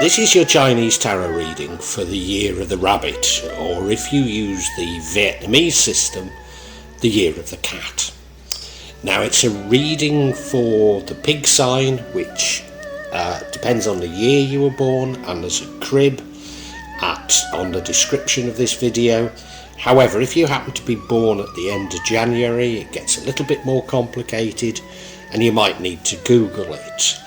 This is your Chinese tarot reading for the Year of the Rabbit, or if you use the Vietnamese system, the Year of the Cat. Now it's a reading for the pig sign, which depends on the year you were born, and there's a crib on the description of this video. However, if you happen to be born at the end of January, it gets a little bit more complicated and you might need to Google it.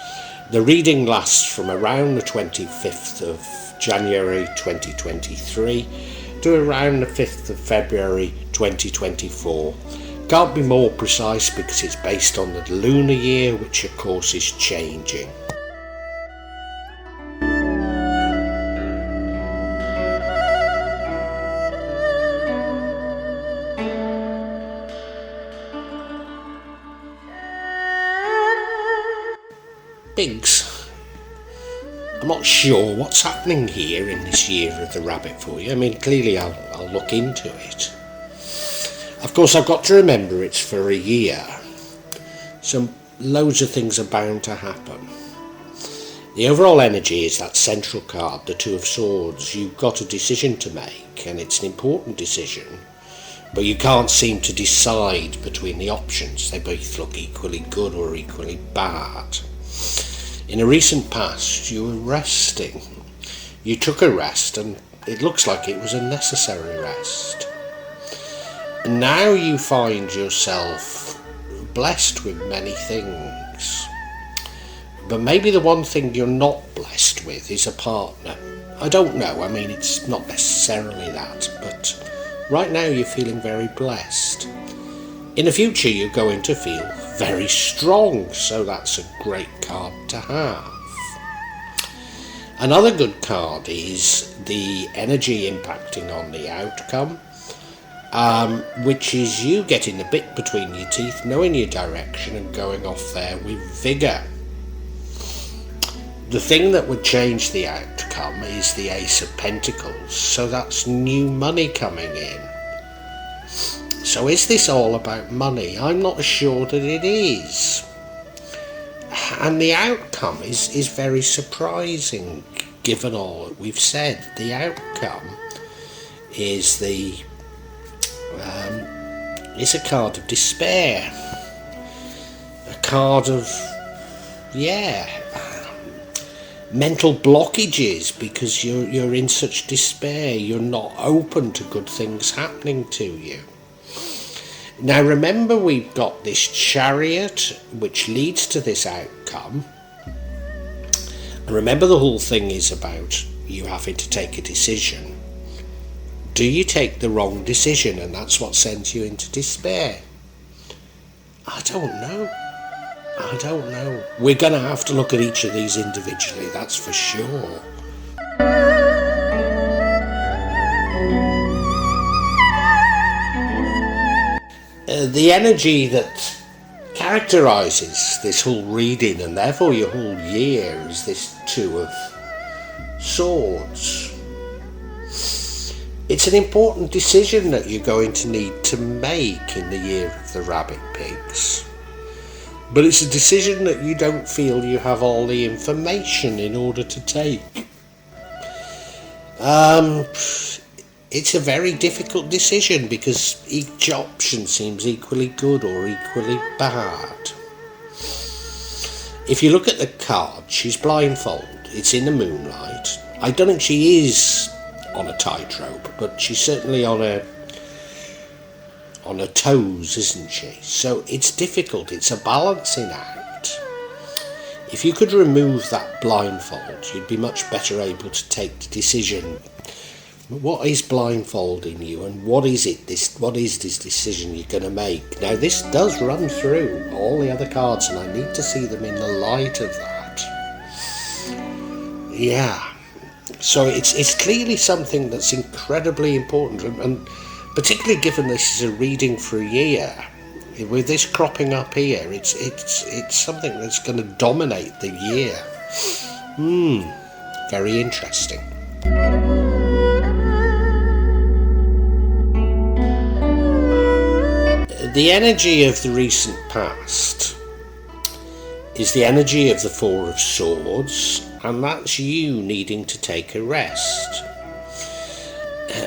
The reading lasts from around the 25th of January 2023 to around the 5th of February 2024. Can't be more precise because it's based on the lunar year, which of course is changing. Pigs. I'm not sure what's happening here in this Year of the Rabbit for you. I mean, clearly I'll look into it. Of course, I've got to remember it's for a year, so loads of things are bound to happen. The overall energy is that central card, the Two of Swords. You've got a decision to make, and it's an important decision, but you can't seem to decide between the options. They both look equally good or equally bad. In a recent past, you were resting. You took a rest, and it looks like it was a necessary rest. And now you find yourself blessed with many things. But maybe the one thing you're not blessed with is a partner. I don't know, I mean, it's not necessarily that, but right now you're feeling very blessed. In the future, you're going to feel very strong, so that's a great card to have. Another good card is the energy impacting on the outcome, which is you getting the bit between your teeth, knowing your direction and going off there with vigour. The thing that would change the outcome is the Ace of Pentacles, so that's new money coming in. So is this all about money? I'm not sure that it is. And the outcome is very surprising, given all that we've said. The outcome is is a card of despair. A card of, mental blockages, because you're in such despair. You're not open to good things happening to you. Now remember, we've got this Chariot which leads to this outcome, and remember the whole thing is about you having to take a decision. Do you take the wrong decision, and that's what sends you into despair? I don't know. We're going to have to look at each of these individually, that's for sure. The energy that characterises this whole reading, and therefore your whole year, is this Two of Swords. It's an important decision that you're going to need to make in the Year of the Rabbit, pigs. But it's a decision that you don't feel you have all the information in order to take. It's a very difficult decision because each option seems equally good or equally bad. If you look at the card, she's blindfolded. It's in the moonlight. I don't think she is on a tightrope, but she's certainly on her toes, isn't she? So it's difficult. It's a balancing act. If you could remove that blindfold, you'd be much better able to take the decision. What is blindfolding you, and what is this decision you're going to make? Now this does run through all the other cards, and I need to see them in the light of that. Yeah, so it's clearly something that's incredibly important, and particularly given this is a reading for a year, with this cropping up here, it's something that's going to dominate the year. Very interesting. The energy of the recent past is the energy of the Four of Swords and that's you needing to take a rest.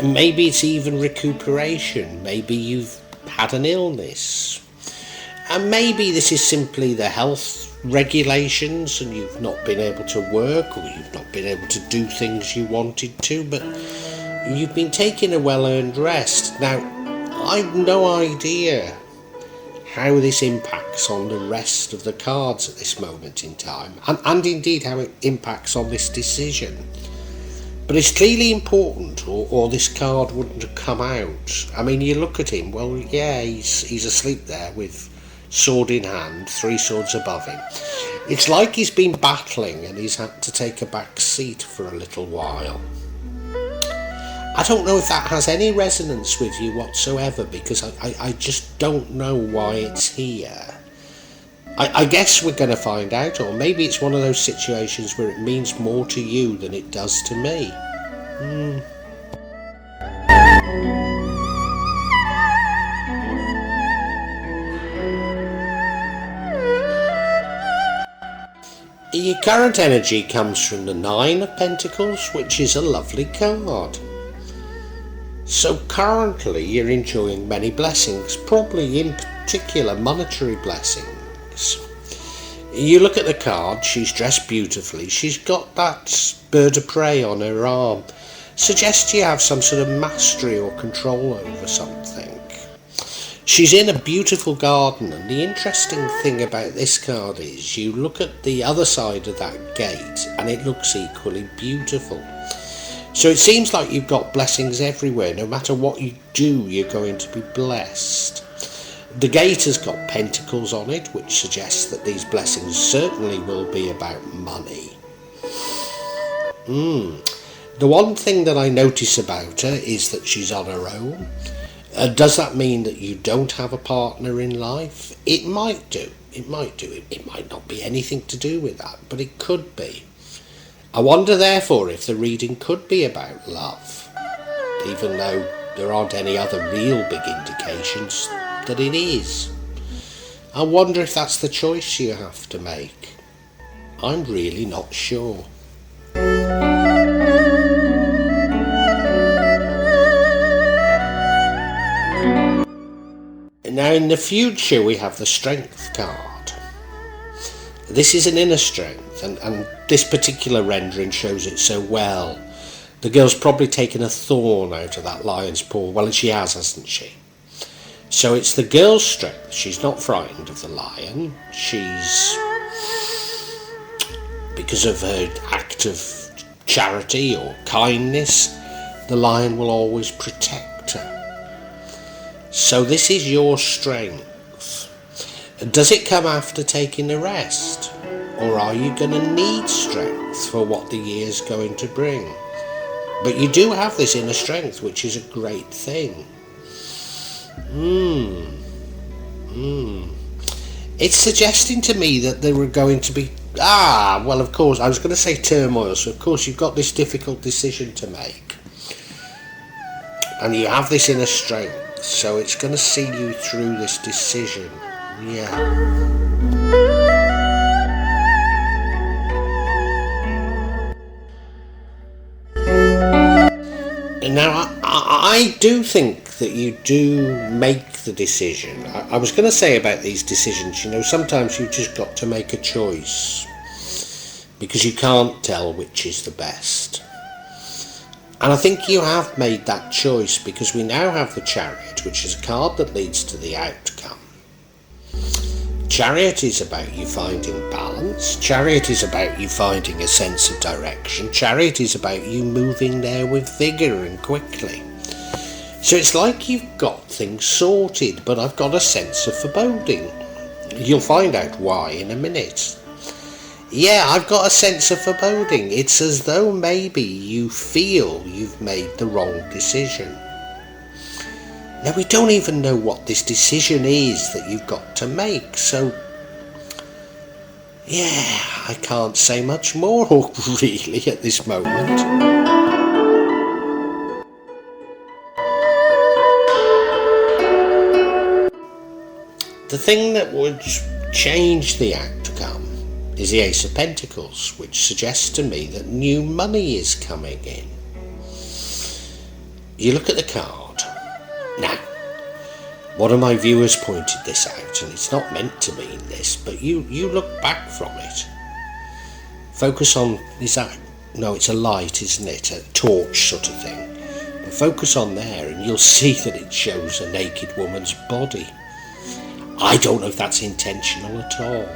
Maybe it's even recuperation. Maybe you've had an illness. And maybe this is simply the health regulations and you've not been able to work, or you've not been able to do things you wanted to, but you've been taking a well-earned rest. Now, I've no idea how this impacts on the rest of the cards at this moment in time, and indeed how it impacts on this decision. But it's clearly important, or this card wouldn't have come out. I mean, you look at him, well, yeah, he's asleep there with sword in hand, 3 swords above him. It's like he's been battling and he's had to take a back seat for a little while. I don't know if that has any resonance with you whatsoever, because I just don't know why it's here. I guess we're going to find out, or maybe it's one of those situations where it means more to you than it does to me. Your current energy comes from the 9 of Pentacles, which is a lovely card. So currently you're enjoying many blessings, probably in particular monetary blessings. You look at the card, she's dressed beautifully, she's got that bird of prey on her arm. Suggests you have some sort of mastery or control over something. She's in a beautiful garden, and the interesting thing about this card is you look at the other side of that gate and it looks equally beautiful. So it seems like you've got blessings everywhere. No matter what you do, you're going to be blessed. The gate has got pentacles on it, which suggests that these blessings certainly will be about money. The one thing that I notice about her is that she's on her own. Does that mean that you don't have a partner in life? It might do. It might do. It might not be anything to do with that, but it could be. I wonder, therefore, if the reading could be about love, even though there aren't any other real big indications that it is. I wonder if that's the choice you have to make. I'm really not sure. Now in the future we have the Strength card. This is an inner strength, and this particular rendering shows it so well. The girl's probably taken a thorn out of that lion's paw. Well, she has, hasn't she? So it's the girl's strength. She's not frightened of the lion. She's, because of her act of charity or kindness, the lion will always protect her. So this is your strength. Does it come after taking a rest? Or are you going to need strength for what the year's going to bring? But you do have this inner strength, which is a great thing. It's suggesting to me that there were going to be... well, of course, I was going to say turmoil, so of course you've got this difficult decision to make. And you have this inner strength. So it's going to see you through this decision. Yeah. And now I do think that you do make the decision. I was going to say about these decisions, sometimes you've just got to make a choice because you can't tell which is the best. And I think you have made that choice, because we now have the Chariot, which is a card that leads to the outcome. Chariot is about you finding balance. Chariot is about you finding a sense of direction. Chariot is about you moving there with vigour and quickly. So it's like you've got things sorted, but I've got a sense of foreboding. You'll find out why in a minute. Yeah, I've got a sense of foreboding. It's as though maybe you feel you've made the wrong decision. Now, we don't even know what this decision is that you've got to make, so... yeah, I can't say much more, really, at this moment. The thing that would change the outcome is the Ace of Pentacles, which suggests to me that new money is coming in. You look at the card. Now, one of my viewers pointed this out, and it's not meant to mean this, but you look back from it. Focus on, no, it's a light, isn't it? A torch sort of thing. But focus on there and you'll see that it shows a naked woman's body. I don't know if that's intentional at all.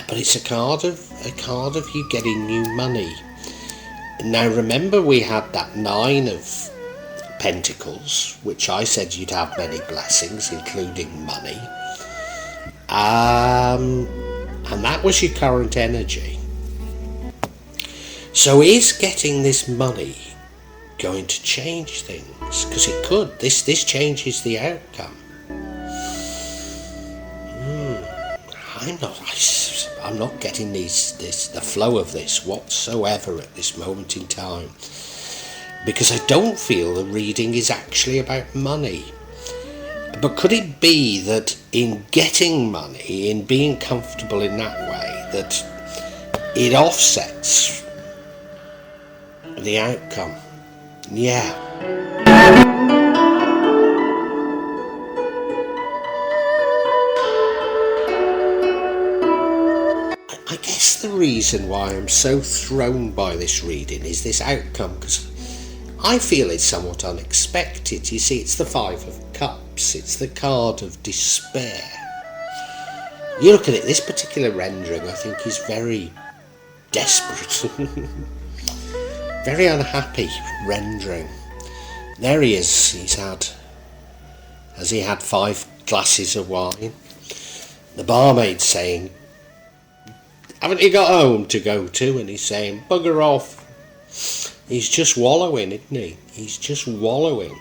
But it's a card of you getting new money. Now remember, we had that 9 of Pentacles, which I said you'd have many blessings, including money. And that was your current energy. So is getting this money going to change things? Because it could. This changes the outcome. I'm not getting the flow of this whatsoever at this moment in time, because I don't feel the reading is actually about money. But could it be that in getting money, in being comfortable in that way, that it offsets the outcome? Yeah. I guess the reason why I'm so thrown by this reading is this outcome, because I feel it's somewhat unexpected. You see, it's the 5 of Cups. It's the card of despair. You look at it, this particular rendering I think is very desperate. Very unhappy rendering. There he is. Has he had 5 glasses of wine? The barmaid saying, haven't you got home to go to? And he's saying, bugger off. He's just wallowing, isn't he? He's just wallowing.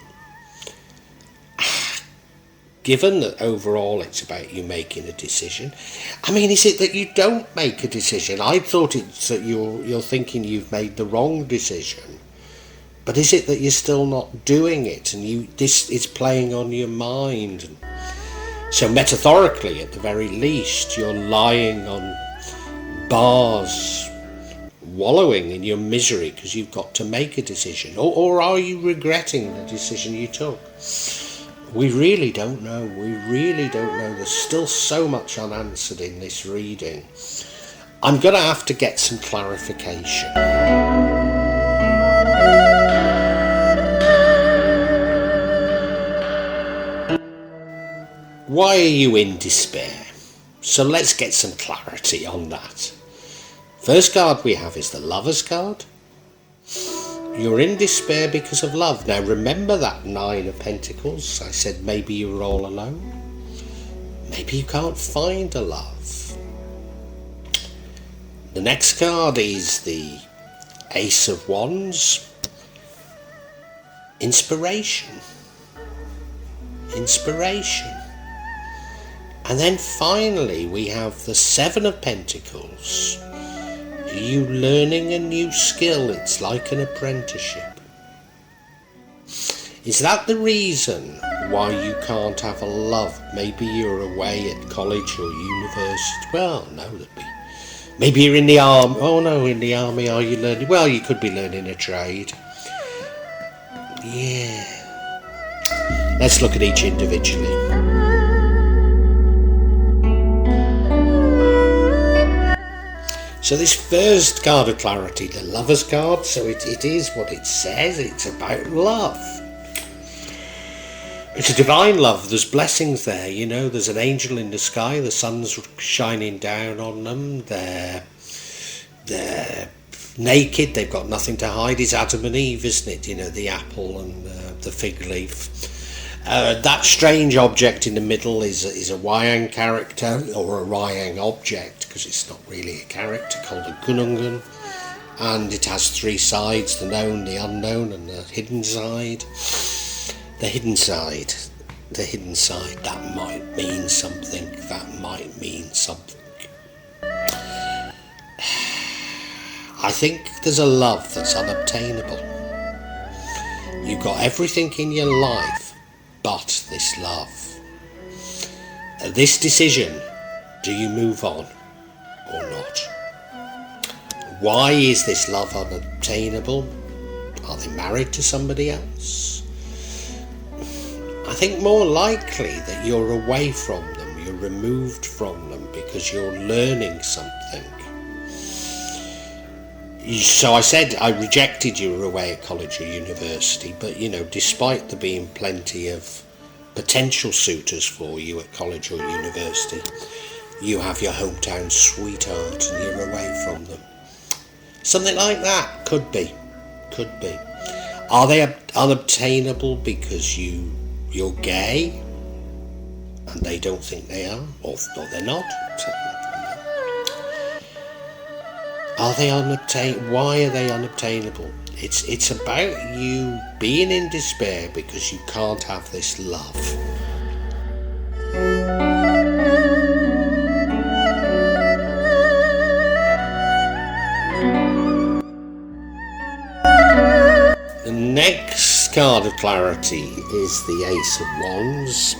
Given that overall it's about you making a decision, I mean, is it that you don't make a decision? I thought it's that you're thinking you've made the wrong decision. But is it that you're still not doing it, and this is playing on your mind? So metaphorically, at the very least, you're lying on bars, wallowing in your misery because you've got to make a decision. Or are you regretting the decision you took? We really don't know. We really don't know. There's still so much unanswered in this reading. I'm going to have to get some clarification. Why are you in despair? So let's get some clarity on that. First card we have is the Lover's card. You're in despair because of love. Now remember that 9 of Pentacles? I said maybe you were all alone. Maybe you can't find a love. The next card is the Ace of Wands. Inspiration. Inspiration. And then finally we have the 7 of Pentacles. Are you learning a new skill? It's like an apprenticeship. Is that the reason why you can't have a love? Maybe you're away at college or university. Well, no, that'd be. Maybe you're in the army. Oh no, in the army, are you learning? Well, you could be learning a trade. Yeah. Let's look at each individually. So this first card of clarity, the Lover's card, so it is what it says, it's about love. It's a divine love, there's blessings there, you know, there's an angel in the sky, the sun's shining down on them, they're naked, they've got nothing to hide. It's Adam and Eve, isn't it, you know, the apple and the fig leaf. That strange object in the middle is a Wayang character, or a Wayang object, because it's not really a character, called a Gunungan, and it has 3 sides, the known, the unknown, and the hidden side. The hidden side, that might mean something, that might mean something. I think there's a love that's unobtainable. You've got everything in your life but this love. This decision, do you move on? or not? Why is this love unobtainable? Are they married to somebody else? I think more likely that you're away from them, you're removed from them because you're learning something. So I said I rejected you were away at college or university, but despite there being plenty of potential suitors for you at college or university, you have your hometown sweetheart and you're away from them. Something like that could be. Are they unobtainable because you're gay and they don't think they are, or they're not? Are they unobtainable? Why are they unobtainable? It's about you being in despair because you can't have this love. The next card of clarity is the Ace of Wands.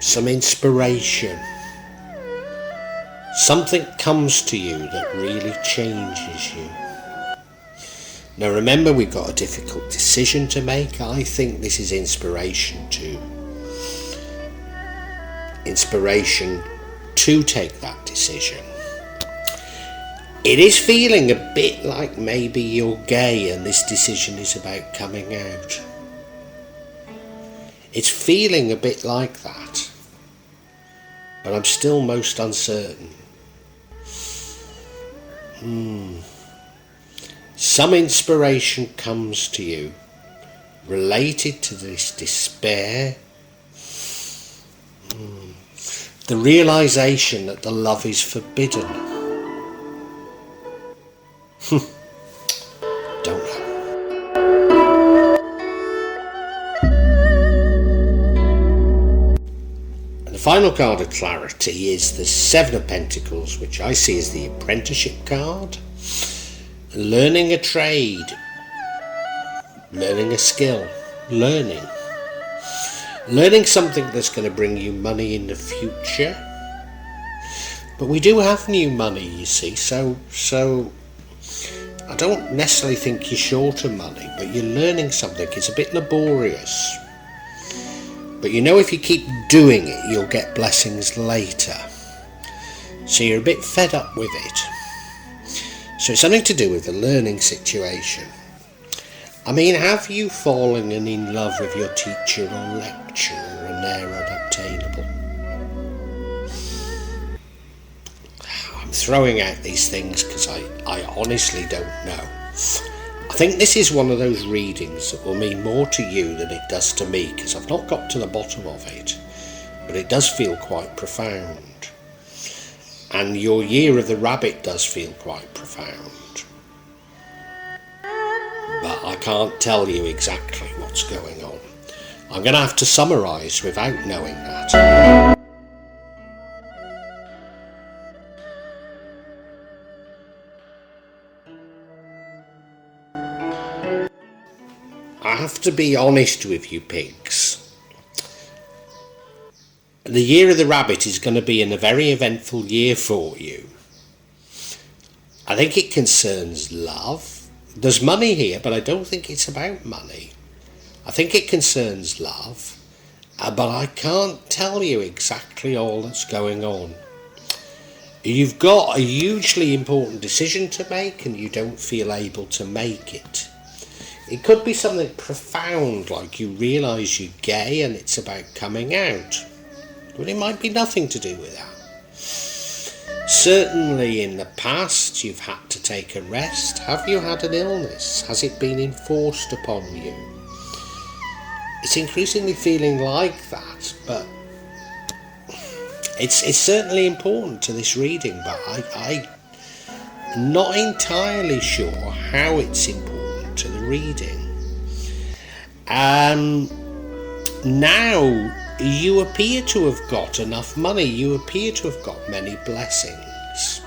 Some inspiration. Something comes to you that really changes you. Now remember, we've got a difficult decision to make. I think this is inspiration to take that decision. It is feeling a bit like maybe you're gay and this decision is about coming out. It's feeling a bit like that, but I'm still most uncertain. Some inspiration comes to you related to this despair. The realization that the love is forbidden. Don't know. And the final card of clarity is the Seven of Pentacles, which I see as the apprenticeship card. Learning a trade, learning a skill, learning something that's going to bring you money in the future. But we do have new money, you see, so I don't necessarily think you're short of money, but you're learning something. It's a bit laborious, but if you keep doing it, you'll get blessings later. So you're a bit fed up with it. So it's something to do with the learning situation. I mean, have you fallen in love with your teacher or lecturer and they're unobtainable? I'm throwing out these things because I honestly don't know. I think this is one of those readings that will mean more to you than it does to me, because I've not got to the bottom of it, but it does feel quite profound. And your year of the rabbit does feel quite profound. But I can't tell you exactly what's going on. I'm going to have to summarise without knowing that. I have to be honest with you, pigs. The year of the rabbit is going to be a very eventful year for you. I think it concerns love. There's money here, but I don't think it's about money. I think it concerns love, but I can't tell you exactly all that's going on. You've got a hugely important decision to make and you don't feel able to make it. It could be something profound, like you realise you're gay and it's about coming out. But it might be nothing to do with that. Certainly in the past you've had to take a rest. Have you had an illness? Has it been enforced upon you? It's increasingly feeling like that, but it's certainly important to this reading, but I'm not entirely sure how it's important to the reading. Now you appear to have got enough money, you appear to have got many blessings,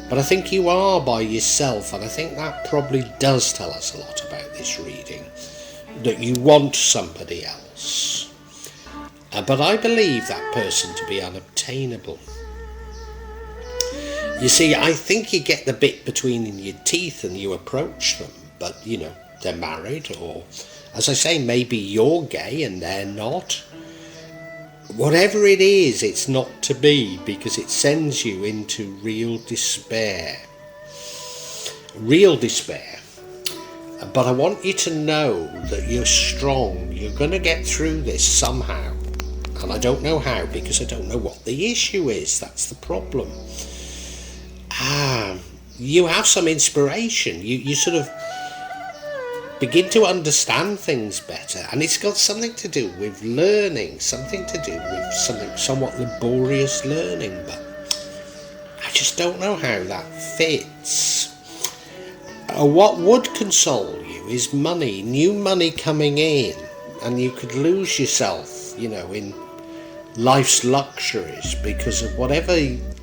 but I think you are by yourself, and I think that probably does tell us a lot about this reading, that you want somebody else, but I believe that person to be unobtainable. You see, I think you get the bit between your teeth and you approach them, but they're married, or as I say, maybe you're gay and they're not. Whatever it is, it's not to be, because it sends you into real despair. Real despair. But I want you to know that you're strong. You're going to get through this somehow. And I don't know how, because I don't know what the issue is. That's the problem. You have some inspiration. You sort of begin to understand things better. And it's got something to do with learning. Something to do with something somewhat laborious learning. But I just don't know how that fits. What would console you is money, new money coming in, and you could lose yourself, in life's luxuries because of whatever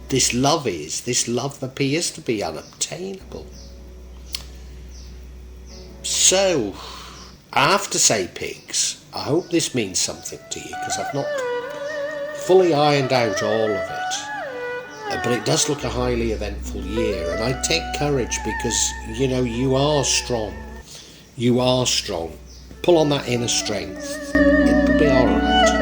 this love is. This love appears to be unobtainable. So, I have to say, pigs, I hope this means something to you, because I've not fully ironed out all of it. But it does look a highly eventful year, and I take courage because, you are strong. You are strong. Pull on that inner strength. It'll be alright.